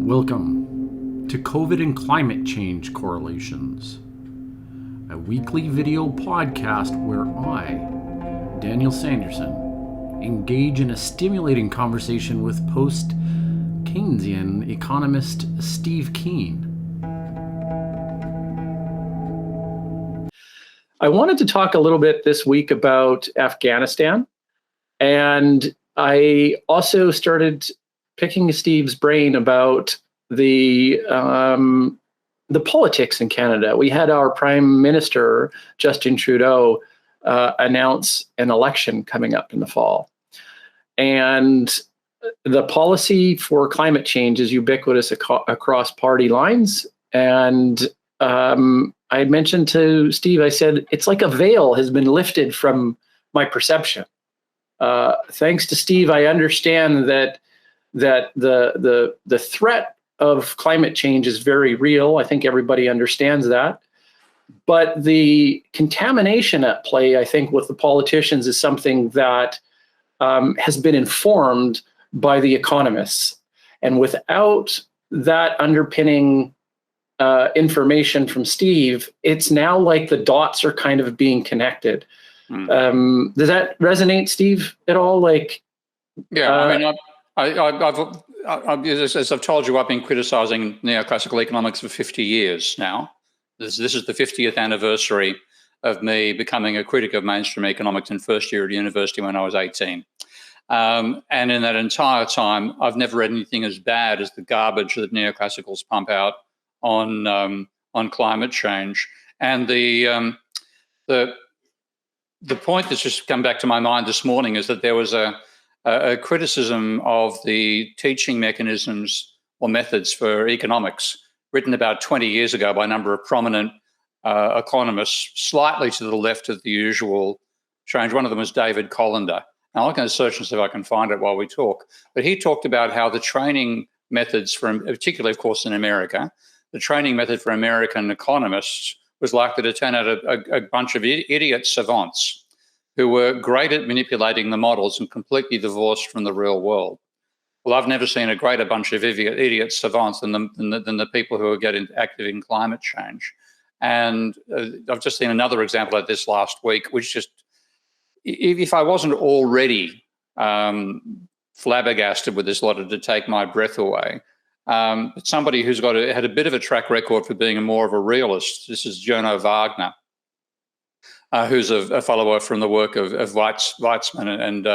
Welcome to COVID and Climate Change Correlations, a weekly video podcast where I, Daniel Sanderson, engage in a stimulating conversation with post-Keynesian economist Steve Keen. I wanted to talk a little bit this week about Afghanistan, and I also started picking Steve's brain about the politics in Canada. We had our Prime Minister, Justin Trudeau, announce an election coming up in the fall. And the policy for climate change is ubiquitous across party lines. And I had mentioned to Steve, I said, it's like a veil has been lifted from my perception. Thanks to Steve, I understand that the threat of climate change is very real. I think everybody understands that. But the contamination at play, I think, with the politicians is something that has been informed by the economists. And without that underpinning information from Steve, it's now like the dots are kind of being connected. Does that resonate, Steve, at all? Like, yeah, I mean, as I've told you, I've been criticizing neoclassical economics for 50 years now. This is the 50th anniversary of me becoming a critic of mainstream economics in first year at university when I was 18. And in that entire time, I've never read anything as bad as the garbage that neoclassicals pump out on climate change. And the point that's just come back to my mind this morning is that there was a criticism of the teaching mechanisms or methods for economics written about 20 years ago by a number of prominent economists, slightly to the left of the usual change. One of them was David Colander. Now, I'm going to search and see if I can find it while we talk. But he talked about how the training methods, particularly, of course, in America, the training method for American economists was likely to turn out a bunch of idiot savants who were great at manipulating the models and completely divorced from the real world. Well, I've never seen a greater bunch of idiot savants than the people who are getting active in climate change. And I've just seen another example of this last week, which just, if I wasn't already flabbergasted with this lot to take my breath away, somebody who's had a bit of a track record for being more of a realist, this is Jono Wagner, who's a follower from the work of Weizmann and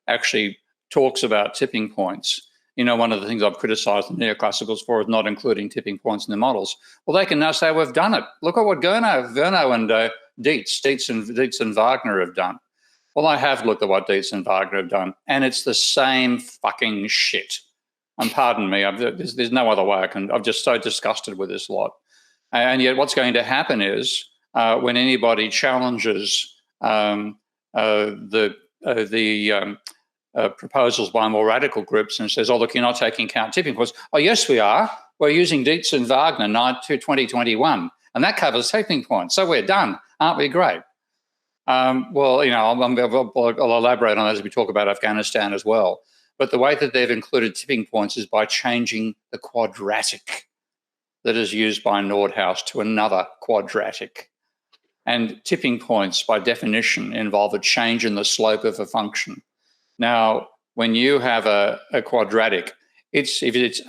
actually talks about tipping points. You know, one of the things I've criticized the neoclassicals for is not including tipping points in their models. Well, they can now say we've done it. Look at what Werner and Dietz and Wagner have done. Well, I have looked at what Dietz and Wagner have done, and it's the same fucking shit. And pardon me, there's no other way I'm just so disgusted with this lot. And yet what's going to happen is when anybody challenges the proposals by more radical groups and says, oh, look, you're not taking account tipping points. Oh, yes, we are. We're using Dietz and Wagner 2021, and that covers tipping points. So we're done. Aren't we great? Well, you know, I'll elaborate on that as we talk about Afghanistan as well. But the way that they've included tipping points is by changing the quadratic that is used by Nordhaus to another quadratic. And tipping points, by definition, involve a change in the slope of a function. Now, when you have a quadratic, if it's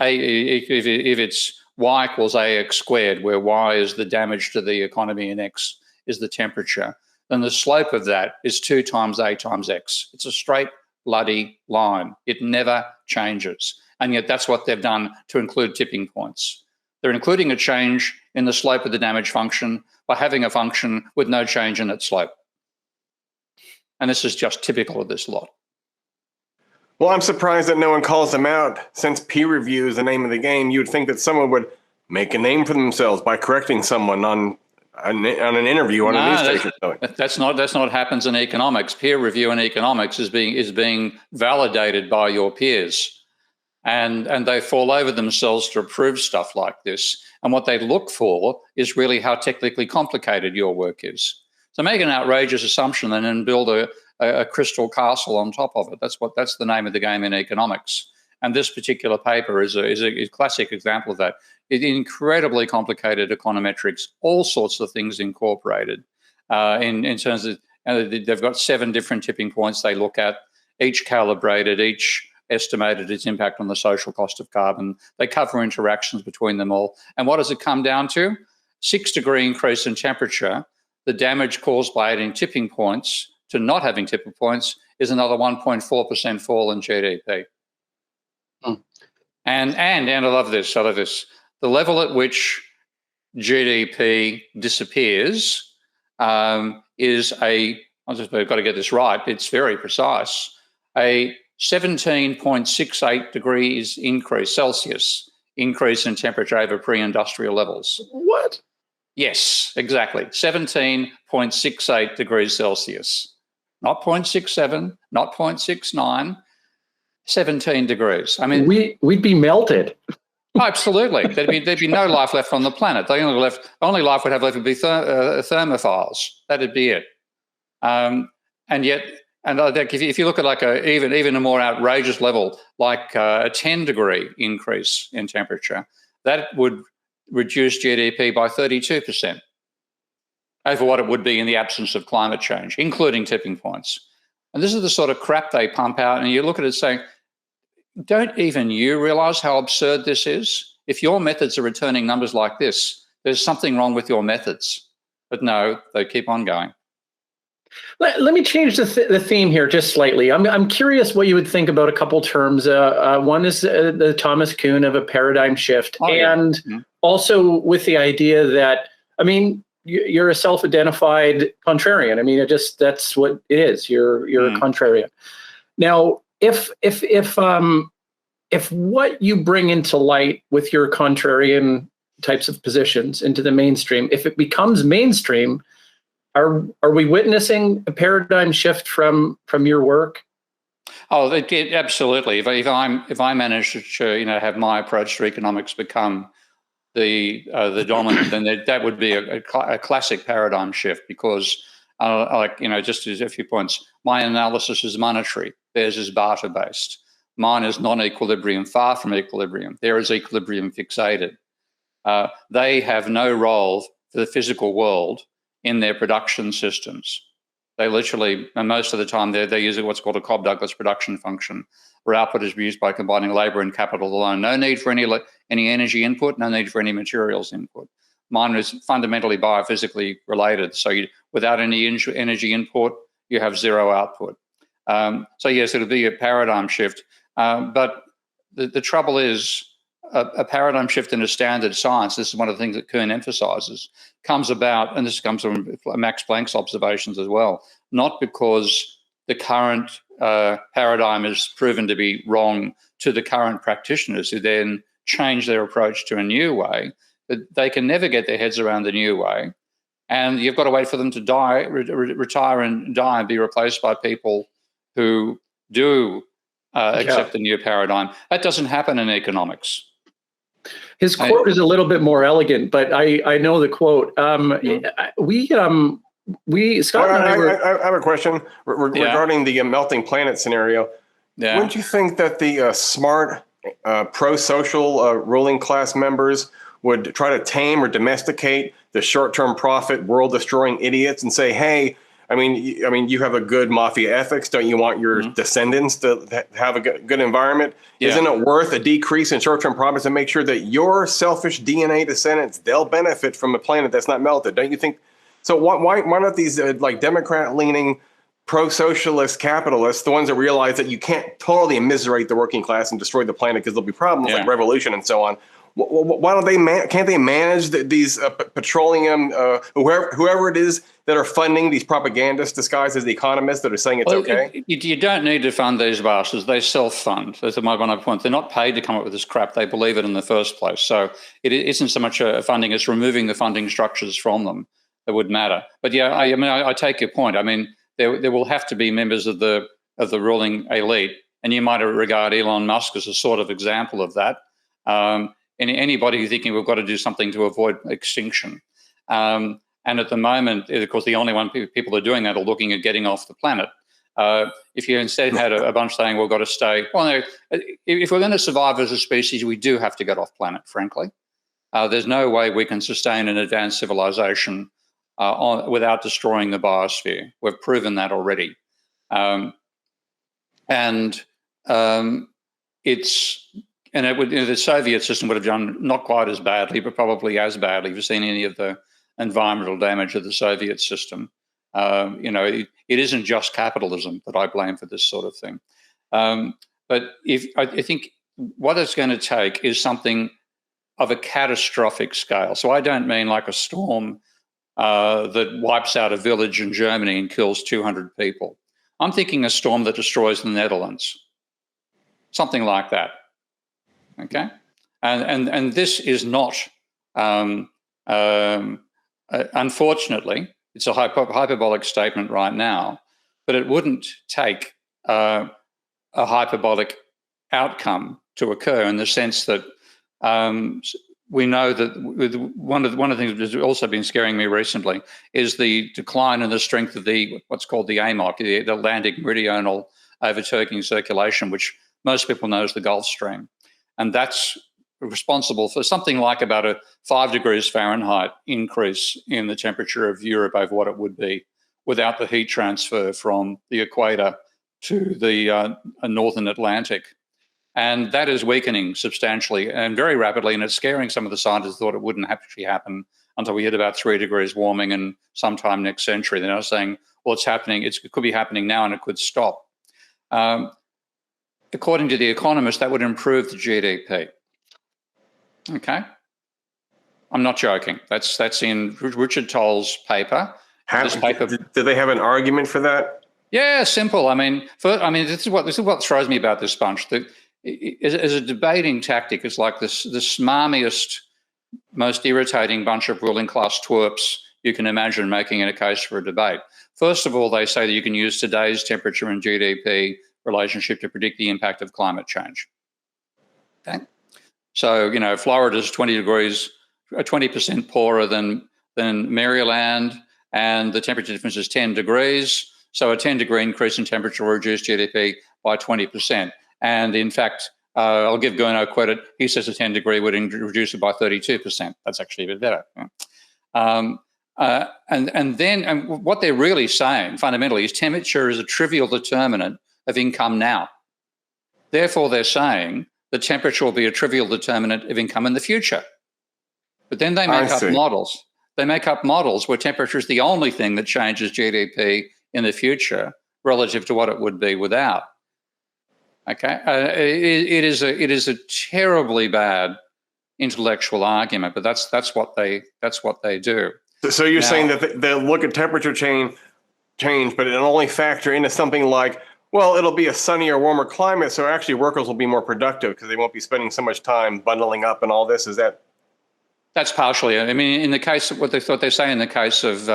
y equals ax squared, where y is the damage to the economy and x is the temperature, then the slope of that is 2 times a times x. It's a straight bloody line. It never changes. And yet that's what they've done to include tipping points. They're including a change in the slope of the damage function by having a function with no change in its slope. And this is just typical of this lot. Well, I'm surprised that no one calls them out. Since peer review is the name of the game, you would think that someone would make a name for themselves by correcting someone on an interview on a news station. That's not what happens in economics. Peer review in economics is being validated by your peers. And they fall over themselves to approve stuff like this. And what they look for is really how technically complicated your work is. So make an outrageous assumption and then build a crystal castle on top of it. That's the name of the game in economics. And this particular paper is a classic example of that. It's incredibly complicated econometrics, all sorts of things incorporated in terms of, they've got 7 different tipping points they look at, each calibrated, each estimated its impact on the social cost of carbon. They cover interactions between them all. And what does it come down to? 6-degree increase in temperature, the damage caused by adding tipping points to not having tipping points is another 1.4% fall in GDP. And I love this, the level at which GDP disappears is I've got to get this right, it's very precise, a 17.68 degrees increase, Celsius, increase in temperature over pre-industrial levels. What? Yes, exactly. 17.68 degrees Celsius. Not 0.67, not 0.69, 17 degrees. I mean, we'd be melted. Absolutely. There'd be no life left on the planet. The only life we'd have left would be thermophiles. That'd be it. And yet, if you look at like even a more outrageous level, like a 10-degree increase in temperature, that would reduce GDP by 32% over what it would be in the absence of climate change, including tipping points. And this is the sort of crap they pump out, and you look at it saying, don't even you realize how absurd this is? If your methods are returning numbers like this, there's something wrong with your methods. But no, they keep on going. Let me change the theme here just slightly. I'm curious what you would think about a couple terms. One is the Thomas Kuhn of a paradigm shift, and also with the idea that, I mean, you're a self-identified contrarian. I mean, that's what it is. You're a contrarian. Now, if what you bring into light with your contrarian types of positions into the mainstream, if it becomes mainstream, are we witnessing a paradigm shift from your work? Oh, absolutely. If I manage to have my approach to economics become the dominant, then that would be a classic paradigm shift, because just as a few points, my analysis is monetary, theirs is barter based. Mine is non-equilibrium, far from equilibrium. There is equilibrium fixated. They have no role for the physical world in their production systems. They literally, and most of the time, they're using what's called a Cobb-Douglas production function, where output is used by combining labour and capital alone. No need for any energy input, no need for any materials input. Mine is fundamentally biophysically related. So without any energy input, you have zero output. So yes, it'll be a paradigm shift. But the trouble is, a paradigm shift in a standard science, this is one of the things that Kuhn emphasizes, comes about, and this comes from Max Planck's observations as well, not because the current paradigm is proven to be wrong to the current practitioners who then change their approach to a new way, but they can never get their heads around the new way. And you've got to wait for them to die, retire and die, and be replaced by people who do accept the new paradigm. That doesn't happen in economics. His quote is a little bit more elegant, but I know the quote. Scott and I have a question regarding the melting planet scenario. Yeah. Wouldn't you think that the smart, pro-social ruling class members would try to tame or domesticate the short-term profit, world-destroying idiots and say, hey, I mean, you have a good mafia ethics. Don't you want your descendants to have a good environment? Yeah. Isn't it worth a decrease in short-term profits to make sure that your selfish DNA descendants, they'll benefit from a planet that's not melted? Don't you think? So why not these like Democrat-leaning pro-socialist capitalists, the ones that realize that you can't totally immiserate the working class and destroy the planet because there'll be problems like revolution and so on? Why don't can't they manage these petroleum, whoever it is that are funding these propagandists disguised as the economists that are saying it's okay? You don't need to fund these bastards. They self-fund. That's one of my points. They're not paid to come up with this crap. They believe it in the first place. So it isn't so much funding, it's removing the funding structures from them that would matter. But yeah, I take your point. I mean, there will have to be members of the ruling elite, and you might regard Elon Musk as a sort of example of that. Anybody who's thinking we've got to do something to avoid extinction. And at the moment, of course, the only people are doing that are looking at getting off the planet. If you instead had a bunch saying, we've got to stay, well, no, if we're going to survive as a species, we do have to get off planet, frankly. There's no way we can sustain an advanced civilization without destroying the biosphere. We've proven that already. The Soviet system would have done not quite as badly, but probably as badly. If you've seen any of the environmental damage of the Soviet system, it isn't just capitalism that I blame for this sort of thing. But I think what it's going to take is something of a catastrophic scale. So I don't mean like a storm that wipes out a village in Germany and kills 200 people. I'm thinking a storm that destroys the Netherlands, something like that. Okay, and this is not, unfortunately, it's a hyperbolic statement right now, but it wouldn't take a hyperbolic outcome to occur, in the sense that we know that one of the things that's also been scaring me recently is the decline in the strength of what's called the AMOC, the Atlantic Meridional Overtaking Circulation, which most people know as the Gulf Stream. And that's responsible for something like about a 5 degrees Fahrenheit increase in the temperature of Europe over what it would be without the heat transfer from the equator to the northern Atlantic. And that is weakening substantially and very rapidly, and it's scaring some of the scientists who thought it wouldn't actually happen until we hit about 3 degrees warming and sometime next century. They're now saying, well, it's happening, it could be happening now and it could stop. According to The Economist, that would improve the GDP. Okay? I'm not joking. That's in Richard Toll's paper. Do they have an argument for that? Yeah, simple. This is what throws me about this bunch. As a debating tactic, it's like the smarmiest, most irritating bunch of ruling class twerps you can imagine making in a case for a debate. First of all, they say that you can use today's temperature and GDP relationship to predict the impact of climate change. Okay? So, Florida's 20% poorer than Maryland, and the temperature difference is 10 degrees. So a 10-degree increase in temperature will reduce GDP by 20%. And in fact, I'll give Gounod credit. He says a 10-degree would reduce it by 32%. That's actually a bit better. And what they're really saying fundamentally is temperature is a trivial determinant of income now. Therefore, they're saying the temperature will be a trivial determinant of income in the future. But then they make up models. They make up models where temperature is the only thing that changes GDP in the future relative to what it would be without. Okay, it is a terribly bad intellectual argument, but that's what they do. So you're saying that they'll look at temperature change, but it'll only factor into something like, well, it'll be a sunnier, warmer climate, so actually workers will be more productive because they won't be spending so much time bundling up and all this. Is that? That's partially. In the case of what they say in the case of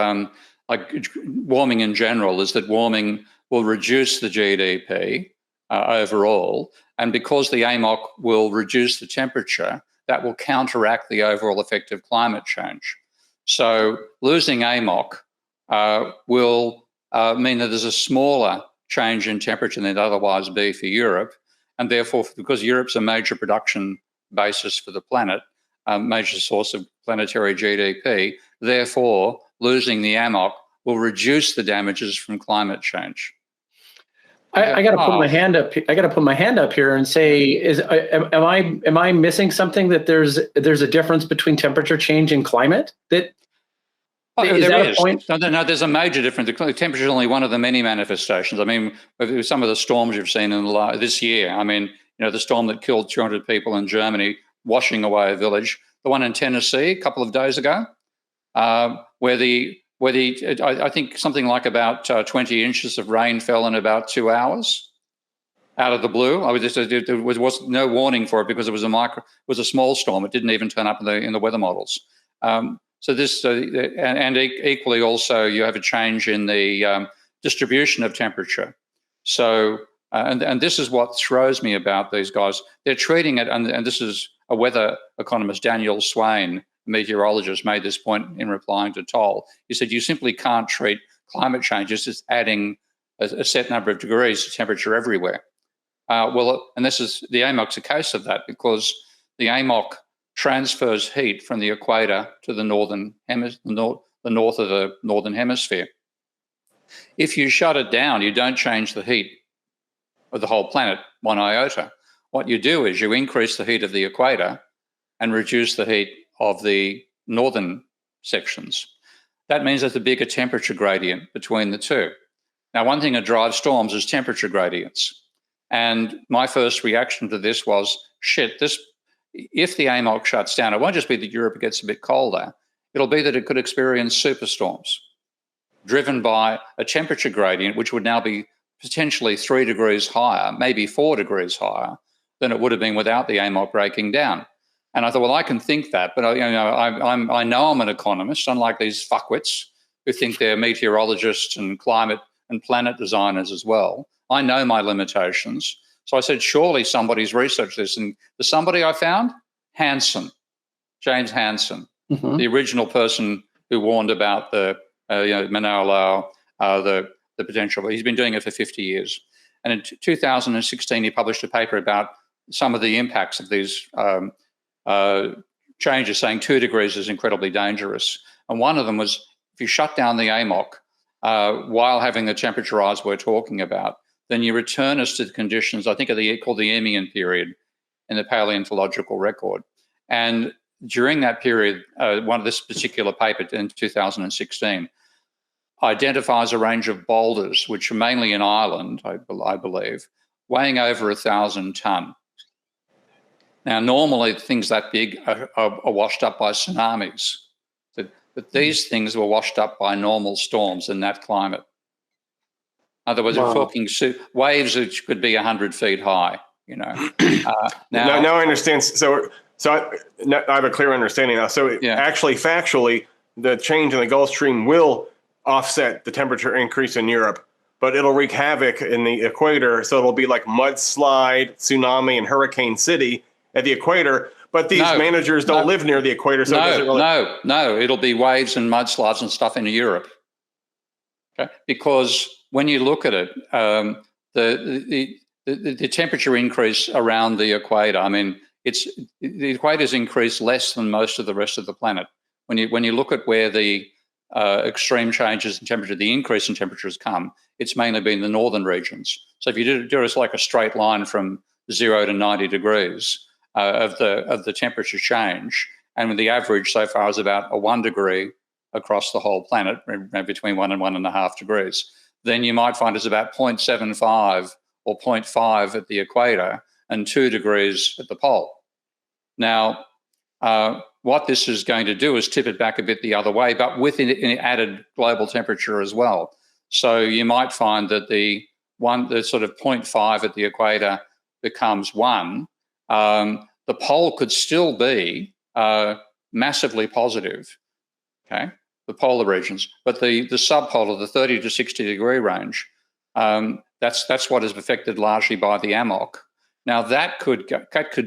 warming in general, is that warming will reduce the GDP overall, and because the AMOC will reduce the temperature, that will counteract the overall effect of climate change. So losing AMOC will mean that there's a smaller change in temperature than it'd otherwise be for Europe, and therefore, because Europe's a major production basis for the planet, a major source of planetary GDP, therefore losing the AMOC will reduce the damages from climate change. I got to put my hand up. I got to put my hand up here and say, am I missing something, that there's a difference between temperature change and climate? Is that a point? No, there's a major difference. The temperature is only one of the many manifestations. Some of the storms you've seen this year. The storm that killed 200 people in Germany, washing away a village. The one in Tennessee a couple of days ago, where I think something like about 20 inches of rain fell in about 2 hours out of the blue. There was no warning for it because it was a small storm. It didn't even turn up in the weather models. Equally also, you have a change in the distribution of temperature. So, and this is what throws me about these guys. They're treating it, and this is a weather economist, Daniel Swain, meteorologist, made this point in replying to Toll. He said, you simply can't treat climate change as just adding a set number of degrees of temperature everywhere. And this is the AMOC's a case of that, because the AMOC transfers heat from the equator to the north of the northern hemisphere. If you shut it down, you don't change the heat of the whole planet one iota. What you do is you increase the heat of the equator and reduce the heat of the northern sections. That means there's a bigger temperature gradient between the two. Now, one thing that drives storms is temperature gradients. And my first reaction to this was, shit, if the AMOC shuts down, it won't just be that Europe gets a bit colder. It'll be that it could experience superstorms driven by a temperature gradient, which would now be potentially 3 degrees higher, maybe 4 degrees higher than it would have been without the AMOC breaking down. And I thought, well, I can think that, but I know I'm an economist, unlike these fuckwits who think they're meteorologists and climate and planet designers as well. I know my limitations. So I said, surely somebody's researched this. And the somebody I found, James Hansen, the original person who warned about the Manolo, the potential. He's been doing it for 50 years. And in 2016, he published a paper about some of the impacts of these changes, saying 2 degrees is incredibly dangerous. And one of them was, if you shut down the AMOC while having the temperature rise we're talking about, then you return us to the conditions, I think, called the Eemian period in the paleontological record. And during that period, one of this particular paper in 2016 identifies a range of boulders, which are mainly in Ireland, I believe, weighing over 1,000 tonne. Now, normally things that big are washed up by tsunamis, but these things were washed up by normal storms in that climate. In other words, we're talking waves which could be 100 feet high, Now I understand. So I have a clear understanding now. So actually, factually, the change in the Gulf Stream will offset the temperature increase in Europe, but it'll wreak havoc in the equator. So it'll be like mudslide, tsunami, and Hurricane City at the equator. But these managers don't live near the equator, so it doesn't really... No. It'll be waves and mudslides and stuff in Europe. Okay, because when you look at it, the temperature increase around the equator, I mean, the equator's increased less than most of the rest of the planet. When you look at where the extreme changes in temperature, the increase in temperatures come, it's mainly been the northern regions. So if you do it like a straight line from 0 to 90 degrees of the temperature change, and the average so far is about a 1 degree across the whole planet, between 1 and 1.5 degrees, then you might find it's about 0.75 or 0.5 at the equator and 2 degrees at the pole. Now, what this is going to do is tip it back a bit the other way, but with an added global temperature as well. So you might find that the sort of 0.5 at the equator becomes 1. The pole could still be massively positive, okay, the polar regions, but the subpolar, the 30 to 60 degree range, that's what is affected largely by the AMOC. Now that could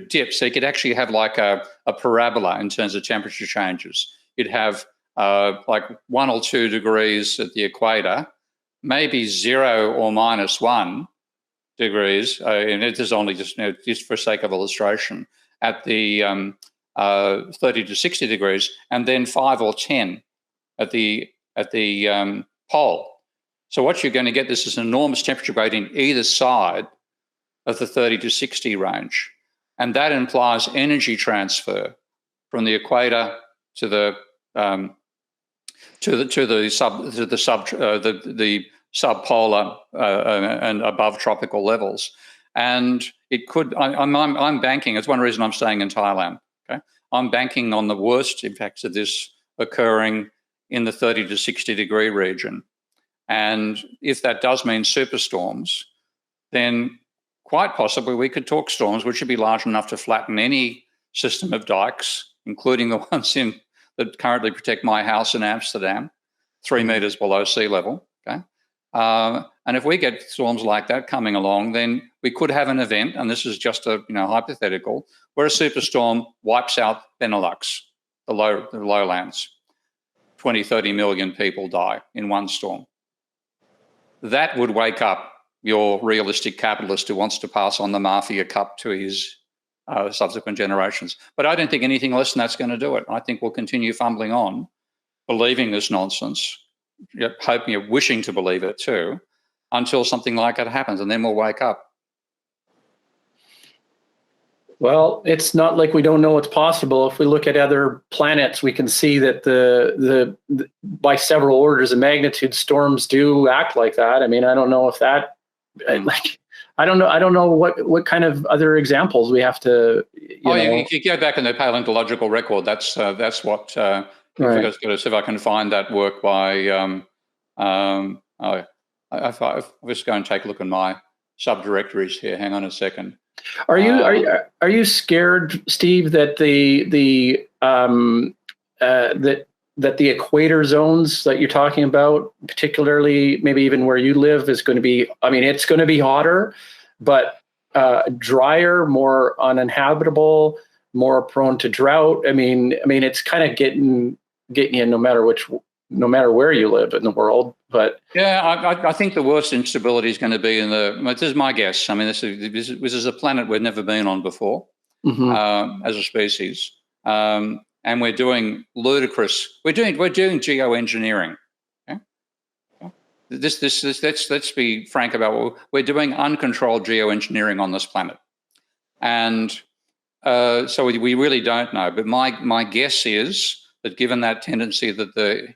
dip, so you could actually have like a parabola in terms of temperature changes. You'd have like 1 or 2 degrees at the equator, maybe 0 or -1 degrees, and it is only just for sake of illustration, at the 30 to 60 degrees, and then 5 or 10 at the pole. So what you're going to get, this is an enormous temperature gradient either side of the 30 to 60 range, and that implies energy transfer from the equator to the subpolar and above tropical levels. And it could. I'm banking. It's one reason I'm staying in Thailand. Okay, I'm banking on the worst impacts of this occurring in the 30 to 60 degree region. And if that does mean superstorms, then quite possibly we could talk storms which would be large enough to flatten any system of dikes, including the ones that currently protect my house in Amsterdam, 3 meters below sea level. Okay, and if we get storms like that coming along, then we could have an event, and this is just a hypothetical, where a superstorm wipes out Benelux, the lowlands. 20, 30 million people die in one storm. that would wake up your realistic capitalist who wants to pass on the mafia cup to his subsequent generations. But I don't think anything less than that's going to do it. I think we'll continue fumbling on, believing this nonsense, hoping, wishing to believe it too, until something like it happens, and then we'll wake up. Well, it's not like we don't know what's possible. If we look at other planets, we can see that the by several orders of magnitude, storms do act like that. I mean, I don't know if that, I don't know what kind of other examples we have to. You go back in the paleontological record. That's what. Right. I've got to see if I can find that work by. I just go and take a look in my subdirectories here. Hang on a second. Are you scared, Steve, that the equator zones that you're talking about, particularly maybe even where you live, is going to be? I mean, it's going to be hotter, but drier, more uninhabitable, more prone to drought. I mean, it's kind of getting you no matter where you live in the world. But yeah, I think the worst instability is going to be this is my guess. I mean, this is a planet we've never been on before, as a species, and we're doing ludicrous. We're doing geoengineering. Okay? Let's be frank about we're doing uncontrolled geoengineering on this planet, and so we really don't know. But my guess is that given that tendency that the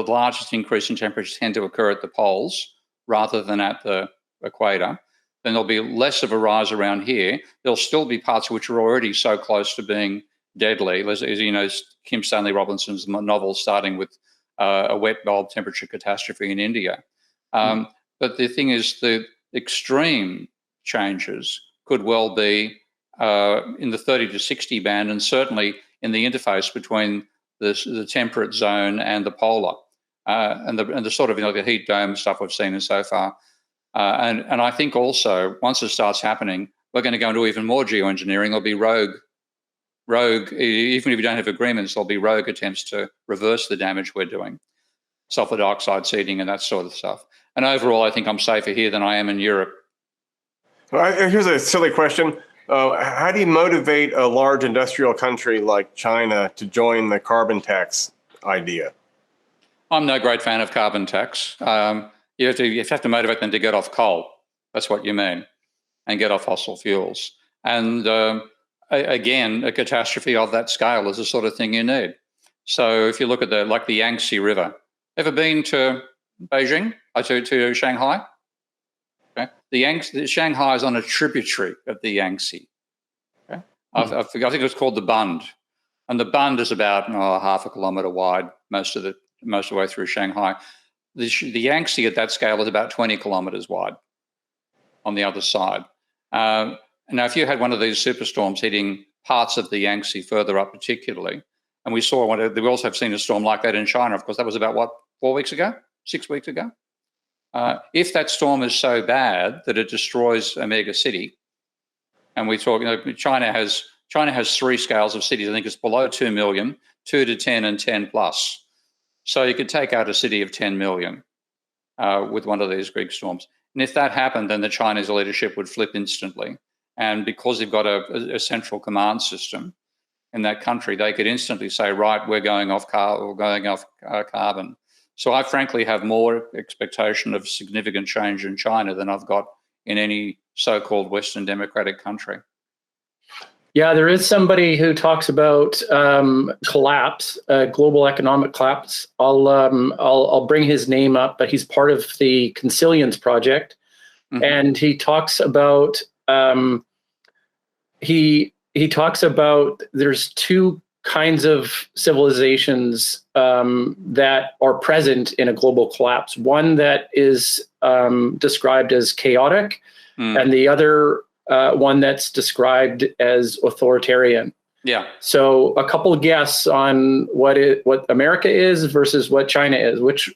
largest increase in temperatures tend to occur at the poles rather than at the equator, then there'll be less of a rise around here. There'll still be parts which are already so close to being deadly, as you know, Kim Stanley Robinson's novel starting with a wet bulb temperature catastrophe in India. But the thing is, the extreme changes could well be in the 30 to 60 band, and certainly in the interface between the temperate zone and the polar, and the sort of the heat dome stuff we've seen so far, and I think also once it starts happening, we're going to go into even more geoengineering. There'll be rogue. Even if you don't have agreements, there'll be rogue attempts to reverse the damage we're doing, sulfur dioxide seeding and that sort of stuff. And overall, I think I'm safer here than I am in Europe. Well, here's a silly question. How do you motivate a large industrial country like China to join the carbon tax idea? I'm no great fan of carbon tax. You have to motivate them to get off coal. That's what you mean, and get off fossil fuels. And again, a catastrophe of that scale is the sort of thing you need. So if you look at the Yangtze River, ever been to Beijing? To Shanghai? Shanghai is on a tributary of the Yangtze. Okay? I think it was called the Bund, and the Bund is about half a kilometre wide most of the way through Shanghai. The Yangtze at that scale is about 20 kilometres wide on the other side. Now, if you had one of these superstorms hitting parts of the Yangtze further up, particularly, and we also have seen a storm like that in China. Of course, that was about 6 weeks ago. If that storm is so bad that it destroys a mega city, and we talk, China has 3 scales of cities. I think it's below 2 million, 2 to 10, and 10 plus. So you could take out a city of 10 million with one of these Greek storms. And if that happened, then the Chinese leadership would flip instantly. And because they've got a central command system in that country, they could instantly say, right, we're going off carbon. So I frankly have more expectation of significant change in China than I've got in any so-called Western democratic country. Yeah, there is somebody who talks about collapse, global economic collapse. I'll bring his name up, but he's part of the Consilience Project, and he talks about he talks about there's 2 kinds of civilizations that are present in a global collapse. One that is described as chaotic, and the other one that's described as authoritarian. Yeah. So a couple of guesses on what America is versus what China is. Which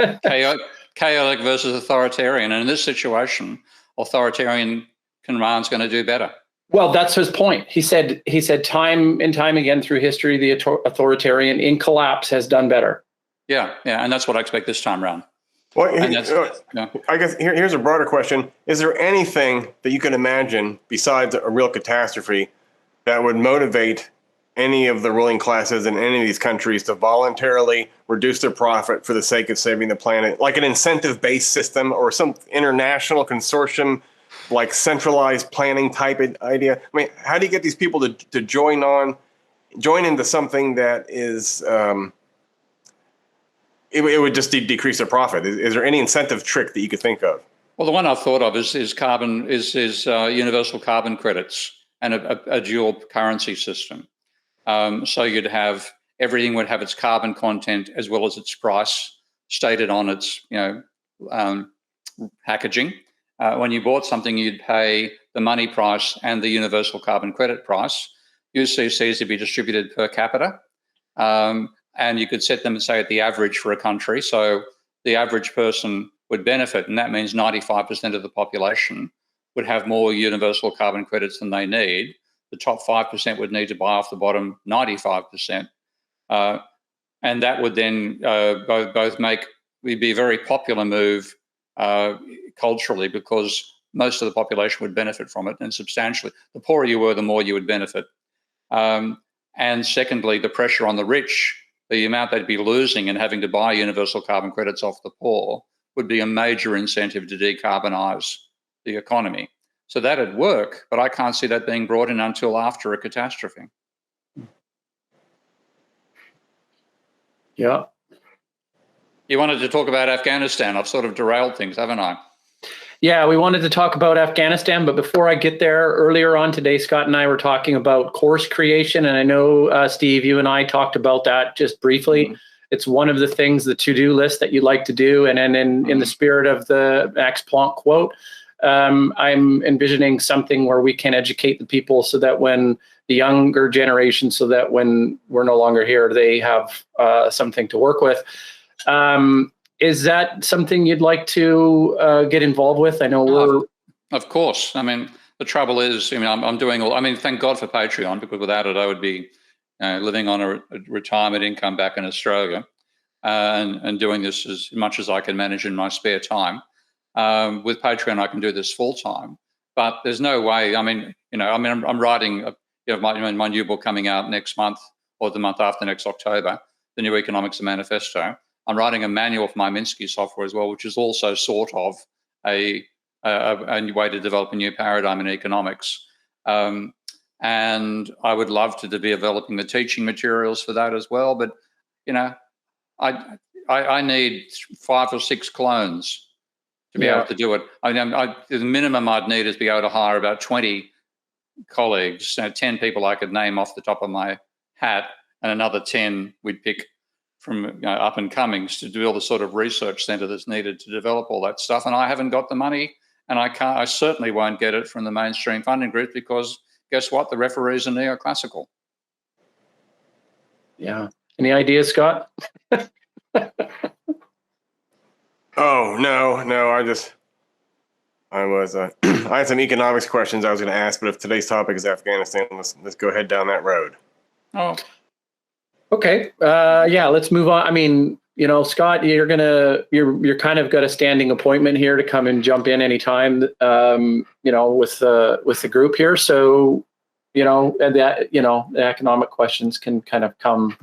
chaotic versus authoritarian, and in this situation, authoritarian command's going to do better. Well, that's his point. He said time and time again through history, the authoritarian in collapse has done better. Yeah, and that's what I expect this time around. Well, And that's, yeah. I guess here's a broader question. Is there anything that you can imagine besides a real catastrophe that would motivate any of the ruling classes in any of these countries to voluntarily reduce their profit for the sake of saving the planet, like an incentive-based system or some international consortium, like centralized planning type idea? I mean, how do you get these people to join into something that is it would just decrease their profit? Is there any incentive trick that you could think of? Well, the one I've thought of is universal carbon credits and a dual currency system. So you'd have everything would have its carbon content as well as its price stated on its packaging. When you bought something, you'd pay the money price and the universal carbon credit price. UCCs to be distributed per capita. And you could set them, say, at the average for a country. So the average person would benefit, and that means 95% of the population would have more universal carbon credits than they need. The top 5% would need to buy off the bottom 95%. And that would then both would be a very popular move culturally, because most of the population would benefit from it, and substantially. The poorer you were, the more you would benefit. And secondly, the pressure on the rich, the amount they'd be losing and having to buy universal carbon credits off the poor, would be a major incentive to decarbonise the economy. So that'd work, but I can't see that being brought in until after a catastrophe. Yeah. You wanted to talk about Afghanistan. I've sort of derailed things, haven't I? Yeah, we wanted to talk about Afghanistan, but before I get there, earlier on today, Scott and I were talking about course creation, and I know, Steve, you and I talked about that just briefly. Mm-hmm. It's one of the things, the to-do list that you'd like to do, and then in the spirit of the Max Planck quote, I'm envisioning something where we can educate the people so that when the younger generation, so that when we're no longer here, they have something to work with. Is that something you'd like to get involved with? I know we're... Of course. I mean, the trouble is, I'm doing all... thank God for Patreon, because without it, I would be living on a retirement income back in Australia, and doing this as much as I can manage in my spare time. With Patreon, I can do this full time, but there's no way. I'm writing my new book coming out next month, or the month after next, October, the New Economics Manifesto. I'm writing a manual for my Minsky software as well, which is also sort of a way to develop a new paradigm in economics. And I would love to be developing the teaching materials for that as well. But, I need 5 or 6 clones to be able to do it. The minimum I'd need is be able to hire about 20 colleagues, 10 people I could name off the top of my hat, and another 10 we'd pick from up and comings to build the sort of research centre that's needed to develop all that stuff. And I haven't got the money, and I certainly won't get it from the mainstream funding groups, because guess what? The referees are neoclassical. Yeah. Any ideas, Scott? Oh, no. I had some economics questions I was going to ask, but if today's topic is Afghanistan, let's go ahead down that road. Oh. Okay. Let's move on. Scott, you're kind of got a standing appointment here to come and jump in anytime, with the group here. So, and that, the economic questions can kind of come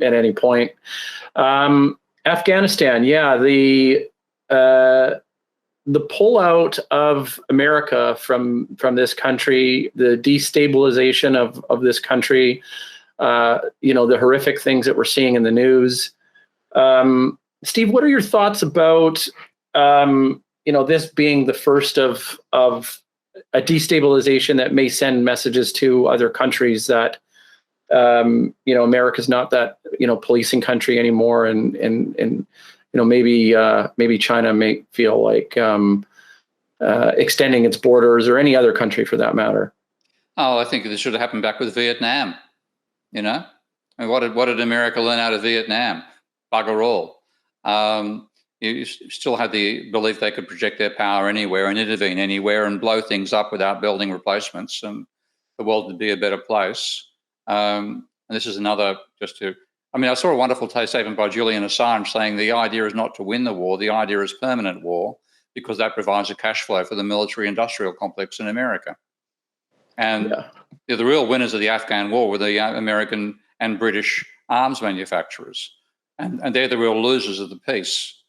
at any point. Afghanistan, the pullout of America from this country, the destabilization of this country, the horrific things that we're seeing in the news. Steve, what are your thoughts about, this being the first of a destabilization that may send messages to other countries that, America's not that, policing country anymore, and maybe China may feel like extending its borders, or any other country for that matter? Oh, I think this should have happened back with Vietnam. What did America learn out of Vietnam? Bugger all. You still had the belief they could project their power anywhere and intervene anywhere and blow things up without building replacements, and the world would be a better place. And this is another, I mean, I saw a wonderful statement by Julian Assange saying the idea is not to win the war, the idea is permanent war, because that provides a cash flow for the military-industrial complex in America. And the real winners of the Afghan war were the American and British arms manufacturers, and they're the real losers of the peace.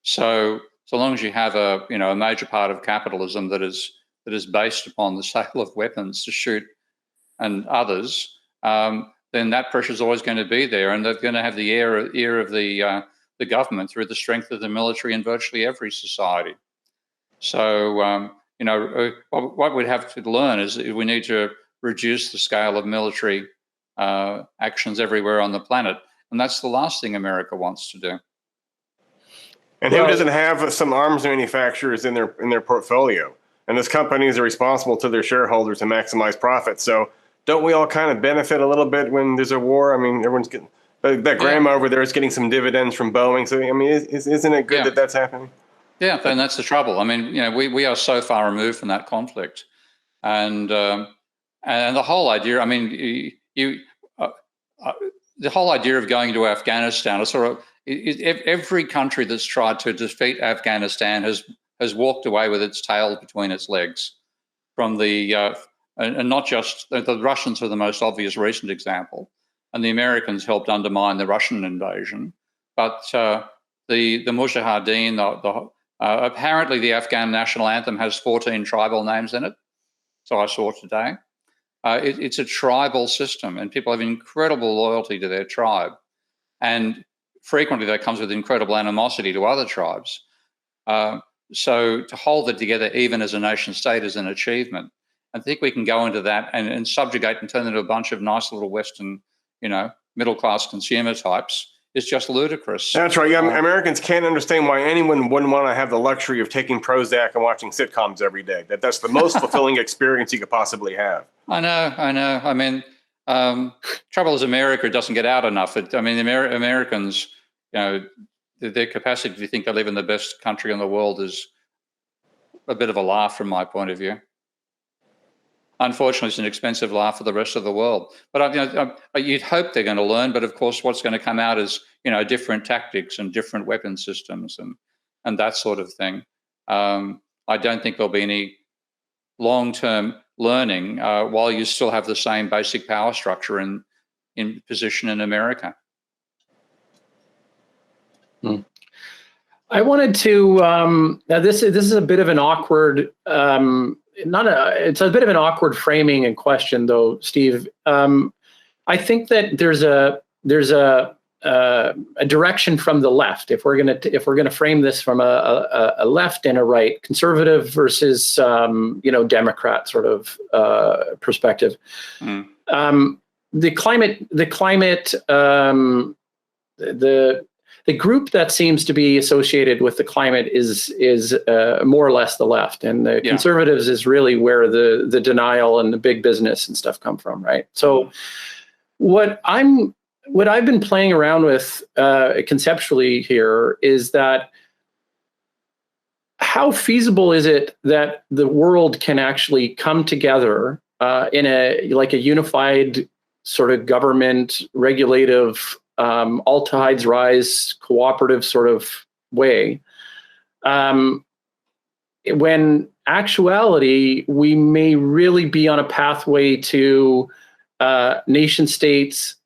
So long as you have a major part of capitalism that is based upon the sale of weapons to shoot and others, then that pressure is always going to be there, and they're going to have the ear of the government through the strength of the military in virtually every society. So what we'd have to learn is we need to reduce the scale of military actions everywhere on the planet, and that's the last thing America wants to do. And who doesn't have some arms manufacturers in their portfolio? And those companies are responsible to their shareholders to maximize profits. So don't we all kind of benefit a little bit when there's a war? I mean, everyone's getting that grandma over there is getting some dividends from Boeing. So I mean, isn't it good that that's happening? Yeah, and that's the trouble. I mean, we are so far removed from that conflict, and the whole idea. I mean, the whole idea of going to Afghanistan is sort of every country that's tried to defeat Afghanistan has walked away with its tail between its legs. From and not just the Russians are the most obvious recent example, and the Americans helped undermine the Russian invasion. But the Mujahideen, apparently the Afghan national anthem has 14 tribal names in it. So I saw today. It's a tribal system, and people have incredible loyalty to their tribe. And frequently that comes with incredible animosity to other tribes. So to hold it together, even as a nation state, is an achievement. I think we can go into that and subjugate and turn into a bunch of nice little Western, middle-class consumer types. It's just ludicrous. That's right. Americans can't understand why anyone wouldn't want to have the luxury of taking Prozac and watching sitcoms every day. That's the most fulfilling experience you could possibly have. I know. I mean, trouble is America doesn't get out enough. The Americans, their capacity to think they live in the best country in the world is a bit of a laugh from my point of view. Unfortunately, it's an expensive laugh for the rest of the world. But you'd hope they're going to learn. But of course, what's going to come out is different tactics and different weapon systems and that sort of thing. I don't think there'll be any long-term learning while you still have the same basic power structure in position in America. I wanted to. Now this is a bit of an awkward. It's a bit of an awkward framing and question, though, Steve. I think that there's a direction from the left. If we're gonna frame this from a left and a right, conservative versus Democrat sort of perspective. The group that seems to be associated with the climate is more or less the left, and the conservatives is really where the denial and the big business and stuff come from, right? So what I've been playing around with conceptually here is that how feasible is it that the world can actually come together in a unified sort of government regulative all tides rise cooperative sort of way, when actuality we may really be on a pathway to nation states,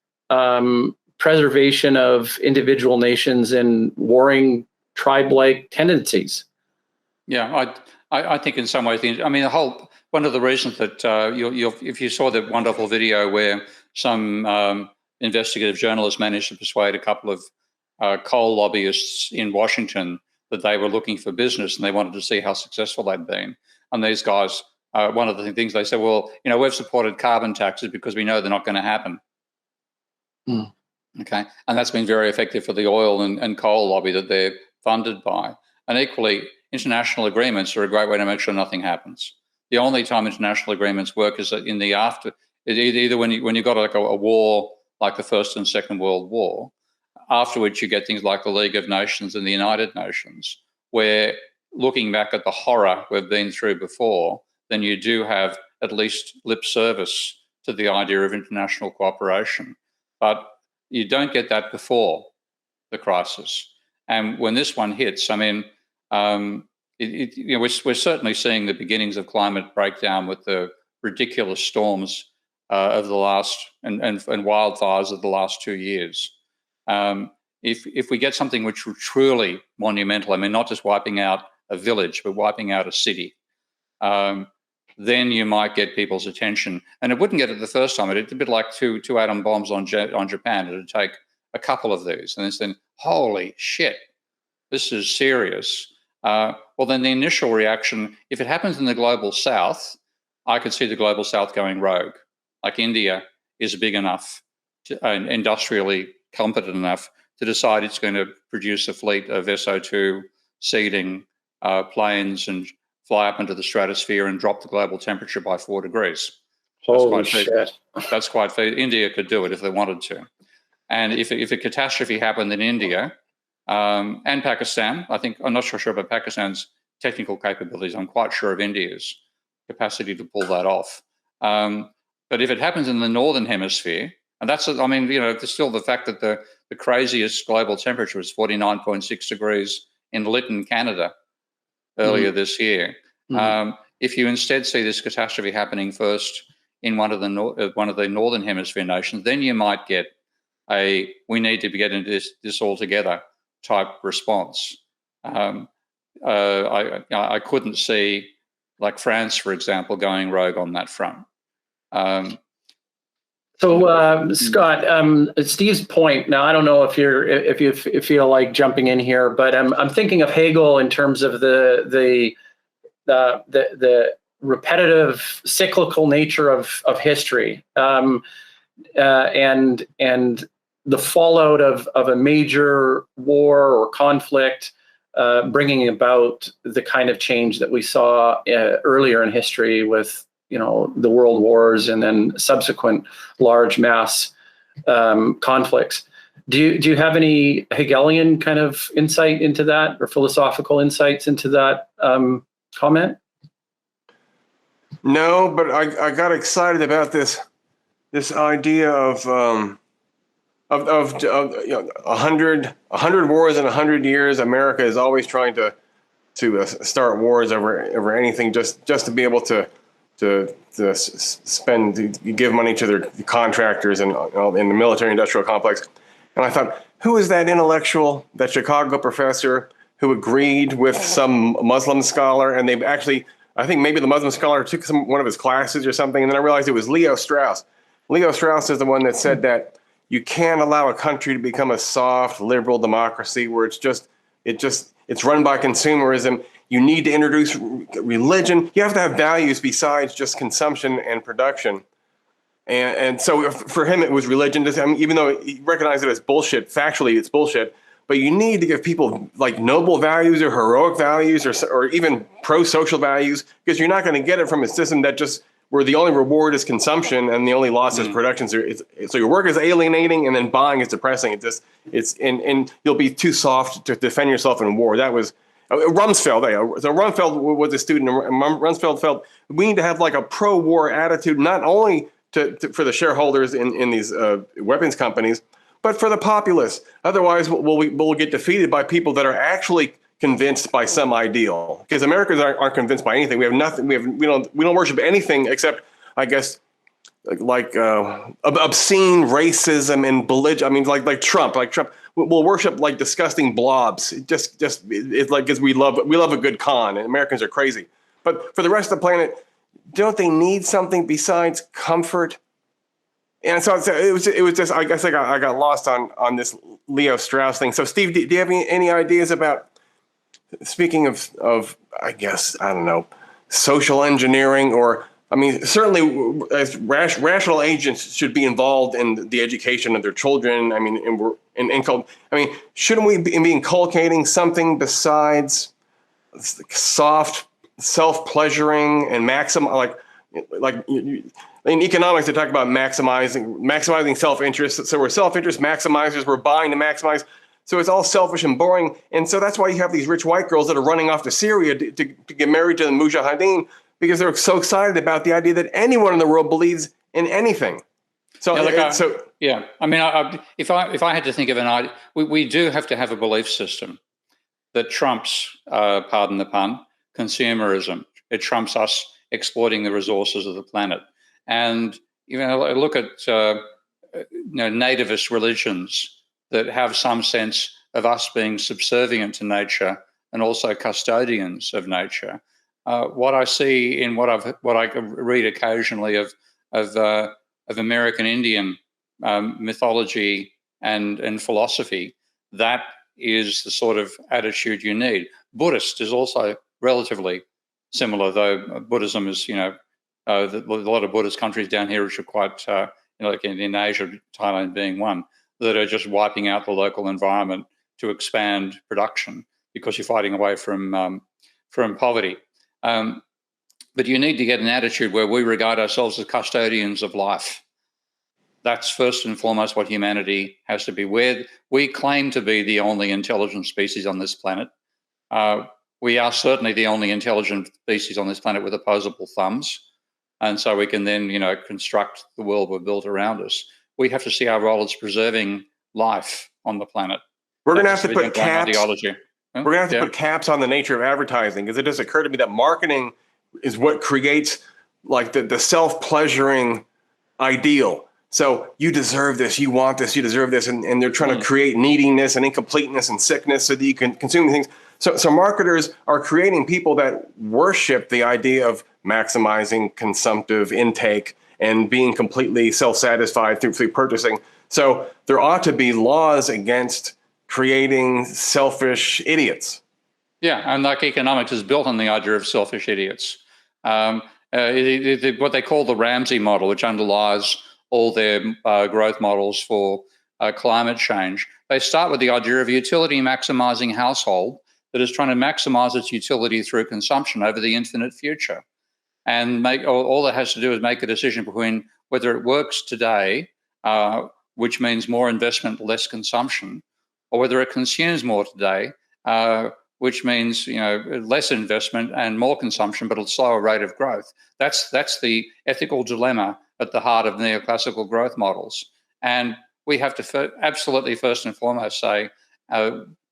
preservation of individual nations and warring tribe-like tendencies. Yeah, I think in some ways, one of the reasons that if you saw that wonderful video where some investigative journalists managed to persuade a couple of coal lobbyists in Washington that they were looking for business and they wanted to see how successful they'd been. And these guys, one of the things they said, well, we've supported carbon taxes because we know they're not going to happen. Okay, and that's been very effective for the oil and coal lobby that they're funded by. And equally, international agreements are a great way to make sure nothing happens. The only time international agreements work is in the after, either when you've got like a war, like the First and Second World War. Afterwards, you get things like the League of Nations and the United Nations, where looking back at the horror we've been through before, then you do have at least lip service to the idea of international cooperation. But you don't get that before the crisis. And when this one hits, I mean, we're certainly seeing the beginnings of climate breakdown with the ridiculous storms of the last and wildfires of the last 2 years. If we get something which was truly monumental, I mean, not just wiping out a village, but wiping out a city, then you might get people's attention. And it wouldn't get it the first time. It's a bit like two atom bombs on Japan. It would take a couple of these. And then, holy shit, this is serious. Well, then the initial reaction, if it happens in the global south, I could see the global south going rogue. Like India is big enough and industrially competent enough to decide it's going to produce a fleet of SO2 seeding planes and fly up into the stratosphere and drop the global temperature by 4 degrees. Holy shit. That's quite feasible. India could do it if they wanted to. And if a catastrophe happened in India and Pakistan, I'm not sure about Pakistan's technical capabilities. I'm quite sure of India's capacity to pull that off. But if it happens in the northern hemisphere, and that's, I mean, there's still the fact that the craziest global temperature was 49.6 degrees in Lytton, Canada, earlier this year. If you instead see this catastrophe happening first in one of the northern hemisphere nations, then you might get we need to get into this all together type response. I couldn't see, like France, for example, going rogue on that front. Scott, Steve's point. Now, I don't know if you feel like jumping in here, but I'm thinking of Hegel in terms of the repetitive, cyclical nature of history, and the fallout of a major war or conflict, bringing about the kind of change that we saw earlier in history with the world wars and then subsequent large mass conflicts. Do you have any Hegelian kind of insight into that, or philosophical insights into that comment? No, but I got excited about this idea of 100 wars in 100 years. America is always trying to start wars over anything just to be able to give money to their contractors and in the military industrial complex. And I thought, who is that intellectual, that Chicago professor who agreed with some Muslim scholar? And they've actually, I think maybe the Muslim scholar took one of his classes or something. And then I realized it was Leo Strauss. Leo Strauss is the one that said that you can't allow a country to become a soft liberal democracy where it's run by consumerism. You need to introduce religion. You have to have values besides just consumption and production. And so for him, it was religion. I mean, even though he recognized it as bullshit, factually it's bullshit, but you need to give people like noble values or heroic values or even pro-social values, because you're not going to get it from a system that just where the only reward is consumption and the only loss is production. So your work is alienating and then buying is depressing. And you'll be too soft to defend yourself in war. That was Rumsfeld. So Rumsfeld was a student, and Rumsfeld felt we need to have like a pro-war attitude, not only for the shareholders in these weapons companies, but for the populace. Otherwise, we'll get defeated by people that are actually convinced by some ideal. Because Americans aren't convinced by anything. We have nothing. We don't worship anything except, I guess, like obscene racism and belligerent. I mean, like Trump. We'll worship like disgusting blobs. It's like because we love a good con, and Americans are crazy. But for the rest of the planet, don't they need something besides comfort? And so it was just, I guess I got lost on this Leo Strauss thing. So Steve, do you have any ideas about, speaking of I guess, I don't know, social engineering, or I mean, certainly as rational agents should be involved in the education of their children. I mean, shouldn't we be inculcating something besides soft self-pleasuring and in economics, they talk about maximizing self-interest. So we're self-interest maximizers. We're buying to maximize. So it's all selfish and boring. And so that's why you have these rich white girls that are running off to Syria to get married to the Mujahideen, because they're so excited about the idea that anyone in the world believes in anything. So, yeah, I mean, if I had to think of an idea, we do have to have a belief system that trumps, pardon the pun, consumerism. It trumps us exploiting the resources of the planet. And look at nativist religions that have some sense of us being subservient to nature and also custodians of nature. What I see in what I read occasionally of American Indian mythology and philosophy, that is the sort of attitude you need. Buddhist is also relatively similar, though Buddhism is, a lot of Buddhist countries down here which are quite, like in Asia, Thailand being one, that are just wiping out the local environment to expand production because you're fighting away from poverty. But you need to get an attitude where we regard ourselves as custodians of life. That's first and foremost what humanity has to be. We claim to be the only intelligent species on this planet. We are certainly the only intelligent species on this planet with opposable thumbs. And so we can then, construct the world we've built around us. We have to see our role as preserving life on the planet. We're going to have to put caps. We're going to have to put caps on the nature of advertising, because it does occur to me that marketing is what creates like the self-pleasuring ideal. So you deserve this, you want this, you deserve this, and they're trying to create neediness and incompleteness and sickness so that you can consume things. So marketers are creating people that worship the idea of maximizing consumptive intake and being completely self-satisfied through purchasing. So there ought to be laws against creating selfish idiots. Yeah, and like economics is built on the idea of selfish idiots. What they call the Ramsay Model, which underlies all their growth models for climate change. They start with the idea of a utility maximizing household that is trying to maximize its utility through consumption over the infinite future. And all it has to do is make a decision between whether it works today, which means more investment, less consumption, or whether it consumes more today, which means less investment and more consumption, but a slower rate of growth. That's the ethical dilemma at the heart of neoclassical growth models. And we have to absolutely first and foremost say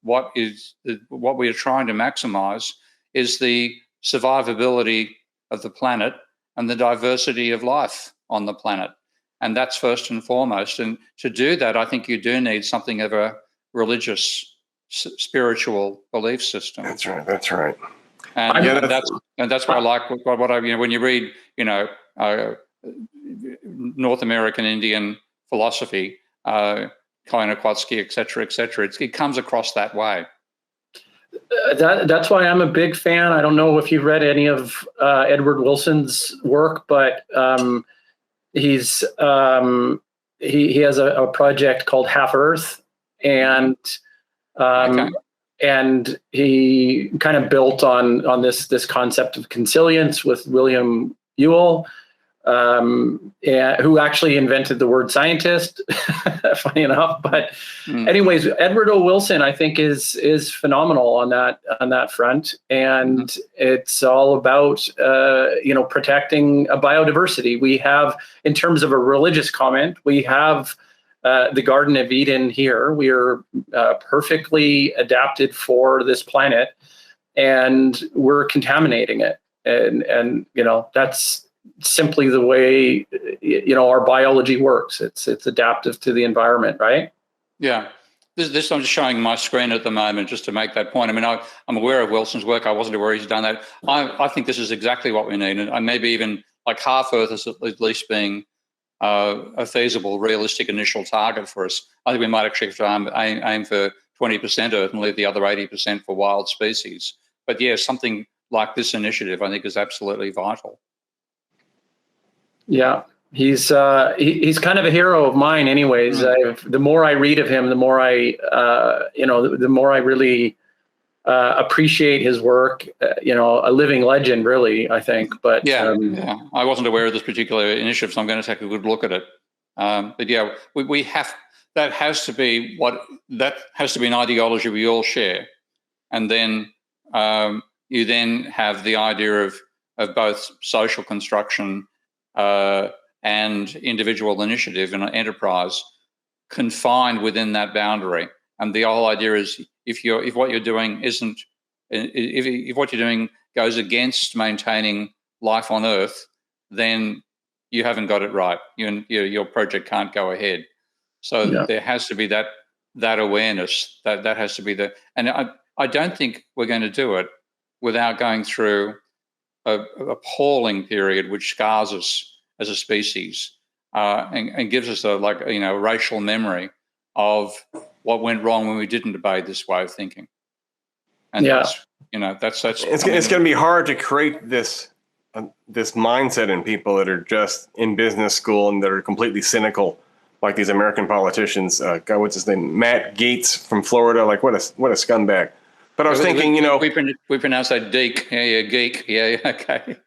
what we are trying to maximize is the survivability of the planet and the diversity of life on the planet. And that's first and foremost. And to do that, I think you do need something of a religious, spiritual belief system. That's right. And that's why I like when you read, North American Indian philosophy, Koyaanisqatsi, et cetera, it comes across that way. That's why I'm a big fan. I don't know if you've read any of Edward Wilson's work, but he has a project called Half Earth, and and he kind of built on this concept of consilience with William Ewell, who actually invented the word scientist, funny enough. But anyways, Edward O. Wilson, I think, is phenomenal on that front. And it's all about, protecting biodiversity. We have, in terms of a religious comment, we have the Garden of Eden here. We are perfectly adapted for this planet, and we're contaminating it. And that's simply the way our biology works. It's adaptive to the environment, right? Yeah. This I'm just showing my screen at the moment just to make that point. I mean, I'm aware of Wilson's work. I wasn't aware he's done that. I think this is exactly what we need, and maybe even like Half Earth is at least being a feasible, realistic initial target for us. I think we might actually aim for 20% Earth and leave the other 80% for wild species. But yeah, something like this initiative I think is absolutely vital. Yeah, he's kind of a hero of mine, anyways. The more I read of him, the more the more I really appreciate his work. A living legend, really, I think. But yeah, I wasn't aware of this particular initiative, so I'm going to take a good look at it. But yeah, we have that has to be an ideology we all share, and then you then have the idea of both social construction and individual initiative and enterprise confined within that boundary. And the whole idea is if what you're doing isn't, if what you're doing goes against maintaining life on Earth, then you haven't got it right. Your project can't go ahead. So there has to be that awareness. That has to be and I don't think we're going to do it without going through a appalling period which scars us as a species and gives us a racial memory of what went wrong when we didn't obey this way of thinking. And that's it's going to be hard to create this mindset in people that are just in business school and that are completely cynical, like these American politicians. God, what's his name? Matt Gaetz from Florida. Like what a scumbag. But I was thinking, we pronounce that geek. Yeah, geek. Yeah, okay.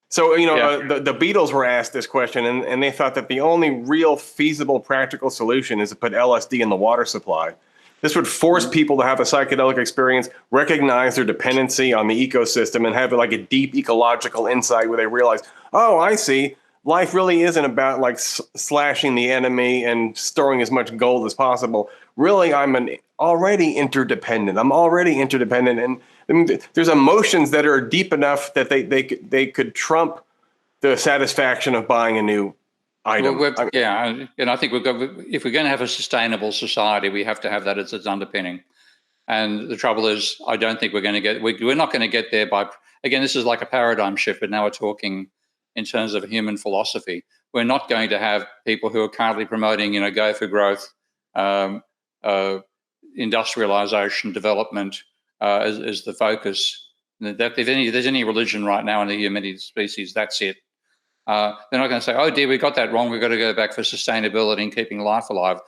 So, the Beatles were asked this question, and they thought that the only real feasible practical solution is to put LSD in the water supply. This would force people to have a psychedelic experience, recognize their dependency on the ecosystem, and have like a deep ecological insight where they realize, oh, I see. Life really isn't about like slashing the enemy and storing as much gold as possible. Really, I'm already interdependent. And I mean, there's emotions that are deep enough that they could trump the satisfaction of buying a new item. And I think if we're going to have a sustainable society, we have to have that as its underpinning. And the trouble is, I don't think we're not going to get there by, again, this is like a paradigm shift, but now we're talking in terms of human philosophy. We're not going to have people who are currently promoting, go for growth, industrialization, development as the focus. That if there's any religion right now in the humanity species, that's it. They're not going to say, oh dear, we got that wrong. We've got to go back for sustainability and keeping life alive.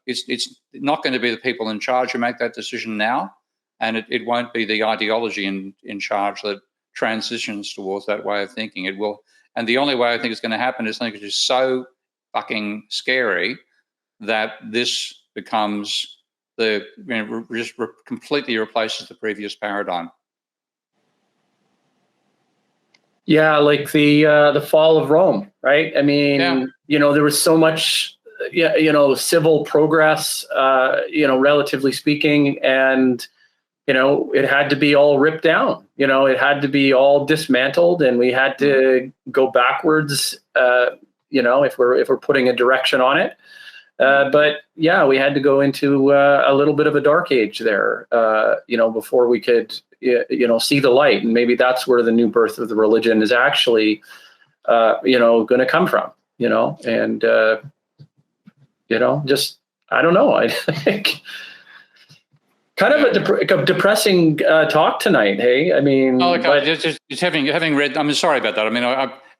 It's not going to be the people in charge who make that decision now, and it won't be the ideology in charge that transitions towards that way of thinking. It will, and the only way I think it's going to happen is something which is so fucking scary that this becomes completely replaces the previous paradigm. Yeah, like the fall of Rome, right? I mean, there was so much, civil progress, relatively speaking, and it had to be all ripped down. It had to be all dismantled, and we had to go backwards. If we're putting a direction on it. But yeah, we had to go into a little bit of a dark age there, before we could, see the light. And maybe that's where the new birth of the religion is actually, going to come from, and, just, I don't know. I think kind of a depressing talk tonight. Hey, I mean, just having read, I'm sorry about that. I mean,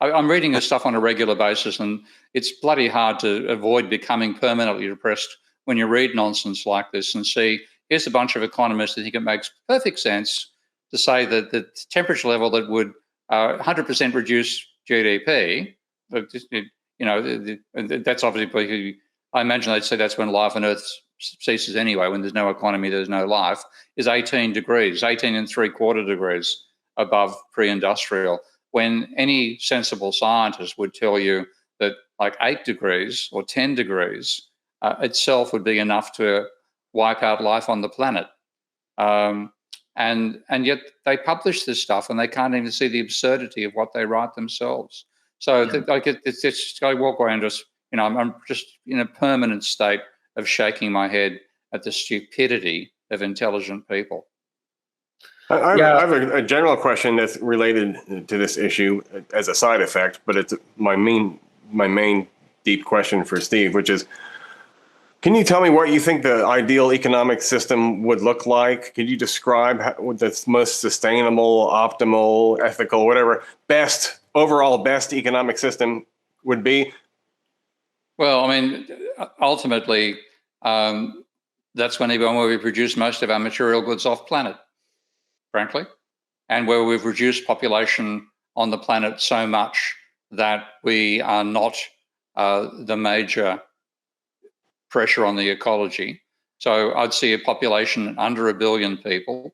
I'm reading this stuff on a regular basis, and it's bloody hard to avoid becoming permanently depressed when you read nonsense like this and see, here's a bunch of economists that think it makes perfect sense to say that the temperature level that would 100% reduce GDP, that's obviously, I imagine they'd say that's when life on Earth ceases anyway. When there's no economy, there's no life, is 18 and 3/4 degrees above pre-industrial, when any sensible scientist would tell you that like 8 degrees or 10 degrees itself would be enough to wipe out life on the planet. And yet they publish this stuff and they can't even see the absurdity of what they write themselves. So I walk around just, I'm just in a permanent state of shaking my head at the stupidity of intelligent people. I have a general question that's related to this issue as a side effect, but it's my main deep question for Steve, which is, can you tell me what you think the ideal economic system would look like? Could you describe what the most sustainable, optimal, ethical, whatever, overall best economic system would be? Well, I mean, ultimately, that's when where we produce most of our material goods off planet, frankly, and where we've reduced population on the planet so much that we are not the major pressure on the ecology. So I'd see a population under 1 billion people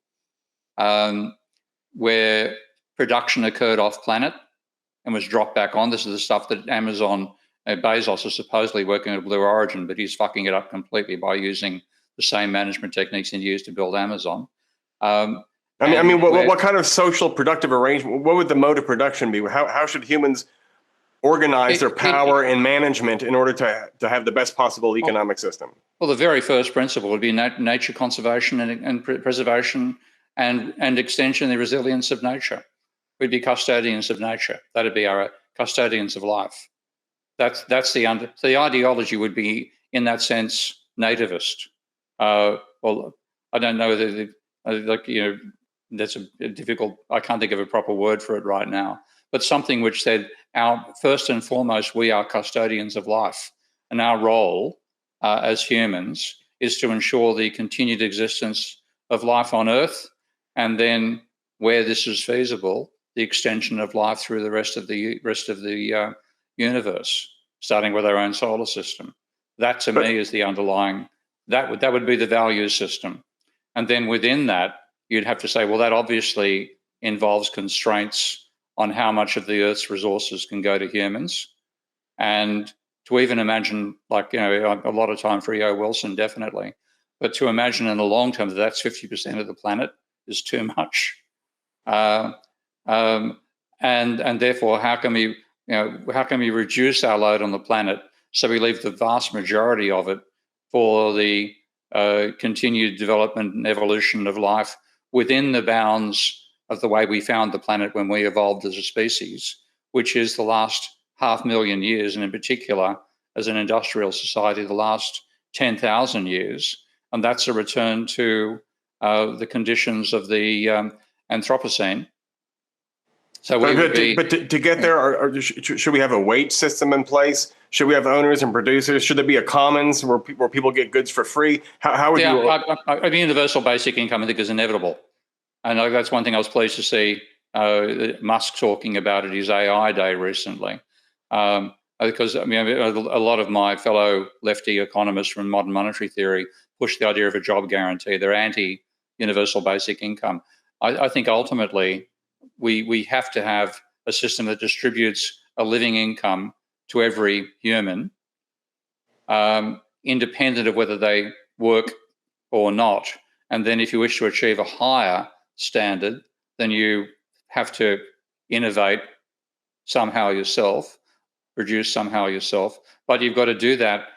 where production occurred off planet and was dropped back on. This is the stuff that Amazon, Bezos is supposedly working at Blue Origin, but he's fucking it up completely by using the same management techniques he used to build Amazon. What kind of social productive arrangement, what would the mode of production be? How should humans organize their power and management in order to have the best possible economic system? Well, the very first principle would be nature conservation and preservation and extension and the resilience of nature. We'd be custodians of nature. That'd be our custodians of life. That's the ideology would be, in that sense, nativist. Well, I don't know that that's a difficult. I can't think of a proper word for it right now. But something which said, first and foremost, we are custodians of life, and our role as humans is to ensure the continued existence of life on Earth, and then, where this is feasible, the extension of life through the rest of the universe, starting with our own solar system. That, to me, is the underlying. That would be the value system, and then within that, you'd have to say, well, that obviously involves constraints on how much of the Earth's resources can go to humans, and to even imagine, a lot of time for E.O. Wilson, definitely, but to imagine in the long term that that's 50% of the planet is too much, and therefore, how can we reduce our load on the planet so we leave the vast majority of it for the continued development and evolution of life within the bounds of the way we found the planet when we evolved as a species, which is the last 500,000 years, and in particular, as an industrial society, the last 10,000 years. And that's a return to the conditions of the Anthropocene. So to get there, should we have a wage system in place? Should we have owners and producers? Should there be a commons where people get goods for free? How would you? A universal basic income, I think, is inevitable. And that's one thing I was pleased to see Musk talking about at his AI day recently. Because a lot of my fellow lefty economists from modern monetary theory push the idea of a job guarantee. They're anti-universal basic income. I think ultimately we have to have a system that distributes a living income to every human, independent of whether they work or not. And then if you wish to achieve a higher standard, then you have to innovate somehow yourself, produce somehow yourself, but you've got to do that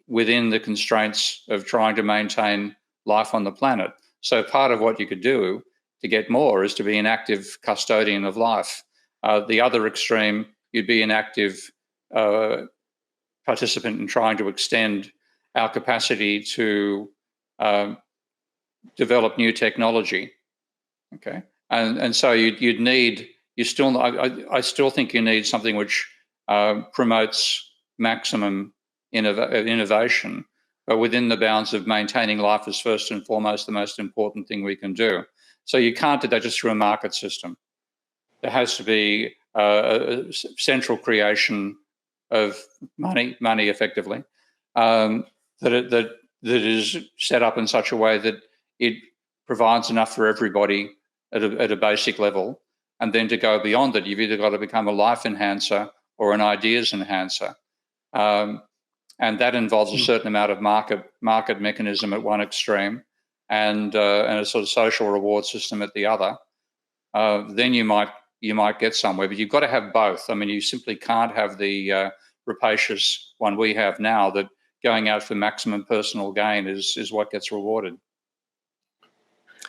within the constraints of trying to maintain life on the planet. So part of what you could do to get more is to be an active custodian of life. The other extreme, you'd be an active participant in trying to extend our capacity to develop new technology. Okay, and so you'd need. I still think you need something which promotes maximum innovation, but within the bounds of maintaining life as first and foremost the most important thing we can do. So you can't do that just through a market system. There has to be a central creation of money effectively, that is set up in such a way that it provides enough for everybody at a basic level, and then to go beyond it, you've either got to become a life enhancer or an ideas enhancer, and that involves a certain amount of market mechanism at one extreme, and a sort of social reward system at the other. Then you might get somewhere, but you've got to have both. I mean, you simply can't have the rapacious one we have now, that going out for maximum personal gain is what gets rewarded.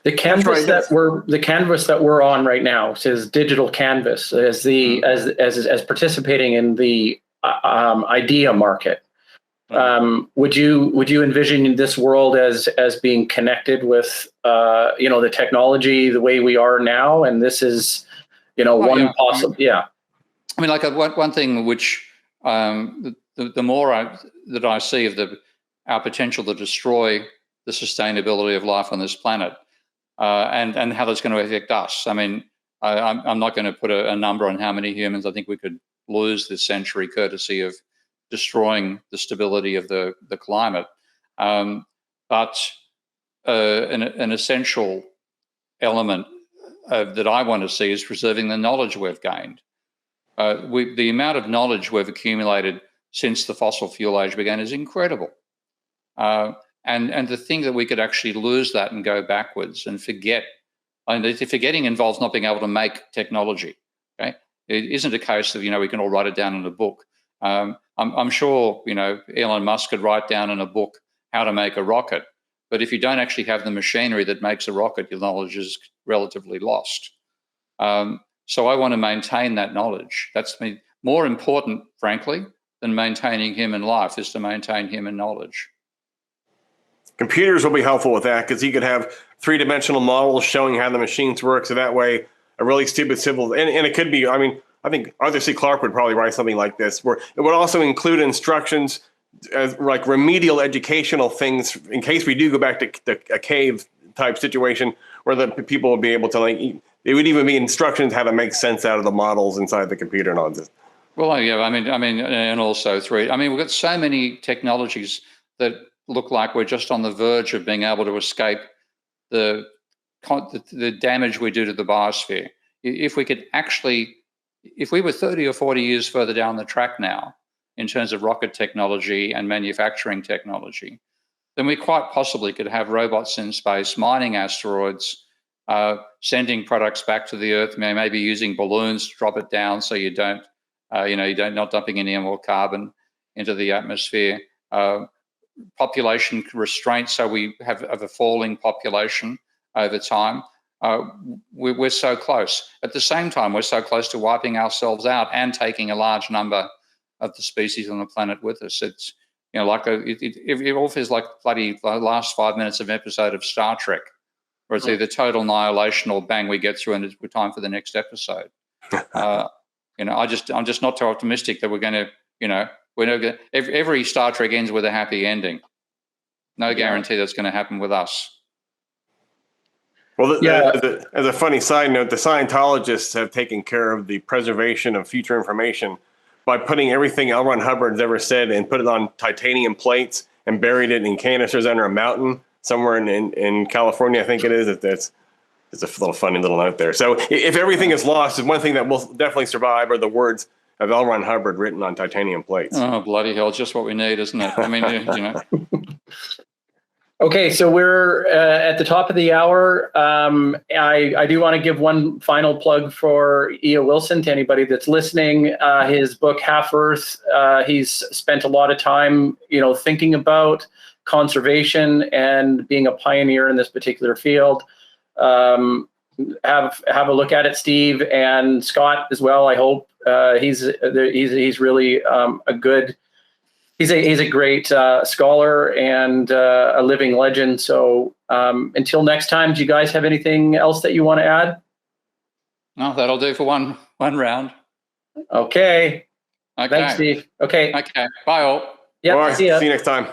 The canvas that we're on right now says digital canvas as participating in the idea market. Would you envision this world as being connected with the technology the way we are now, and this is possible? Yeah. I mean, like one thing which the more that I see of our potential to destroy the sustainability of life on this planet, and how that's going to affect us. I mean, I'm not going to put a number on how many humans I think we could lose this century courtesy of destroying the stability of the climate. But an essential element that I want to see is preserving the knowledge we've gained. the amount of knowledge we've accumulated since the fossil fuel age began is incredible. And to think that we could actually lose that and go backwards and forget. And the forgetting involves not being able to make technology. Okay, it isn't a case of we can all write it down in a book. I'm sure Elon Musk could write down in a book how to make a rocket, but if you don't actually have the machinery that makes a rocket, your knowledge is relatively lost. So I want to maintain that knowledge. That's more important, frankly, than maintaining human life is to maintain human knowledge. Computers will be helpful with that because you could have three-dimensional models showing how the machines work. So that way, a really stupid civil, and it could be, I think Arthur C. Clarke would probably write something like this, where it would also include instructions as like remedial educational things in case we do go back to a cave type situation where the people will be able to it would even be instructions how to make sense out of the models inside the computer and all this. Well, yeah, and also we've got so many technologies that look like we're just on the verge of being able to escape the damage we do to the biosphere. If we were 30 or 40 years further down the track now in terms of rocket technology and manufacturing technology, then we quite possibly could have robots in space mining asteroids, sending products back to the Earth, maybe using balloons to drop it down so you don't, not dumping any more carbon into the atmosphere. Population restraint, so we have a falling population over time. We're so close. At the same time, we're so close to wiping ourselves out and taking a large number of the species on the planet with us. It's it all feels like bloody the last 5 minutes of an episode of Star Trek, where it's either total annihilation or bang, we get through and it's time for the next episode. I'm just not too optimistic that we're going to, every Star Trek ends with a happy ending. No guarantee that's going to happen with us. Well, as a funny side note, the Scientologists have taken care of the preservation of future information by putting everything L. Ron Hubbard's ever said and put it on titanium plates and buried it in canisters under a mountain somewhere in California, I think it is. It's a little funny little note there. So if everything is lost, one thing that will definitely survive are the words of L. Ron Hubbard written on titanium plates. Oh, bloody hell. Just what we need, isn't it? Okay, so we're at the top of the hour. I do want to give one final plug for E.O. Wilson to anybody that's listening. His book, Half Earth, he's spent a lot of time, thinking about conservation and being a pioneer in this particular field. Have a look at it, Steve, and Scott as well. I hope he's really a good. He's a great scholar and a living legend. So until next time, do you guys have anything else that you want to add? No, that'll do for one round. Okay. Thanks, Steve. Okay. Okay. Bye all. Yeah. All right. See ya. See you next time.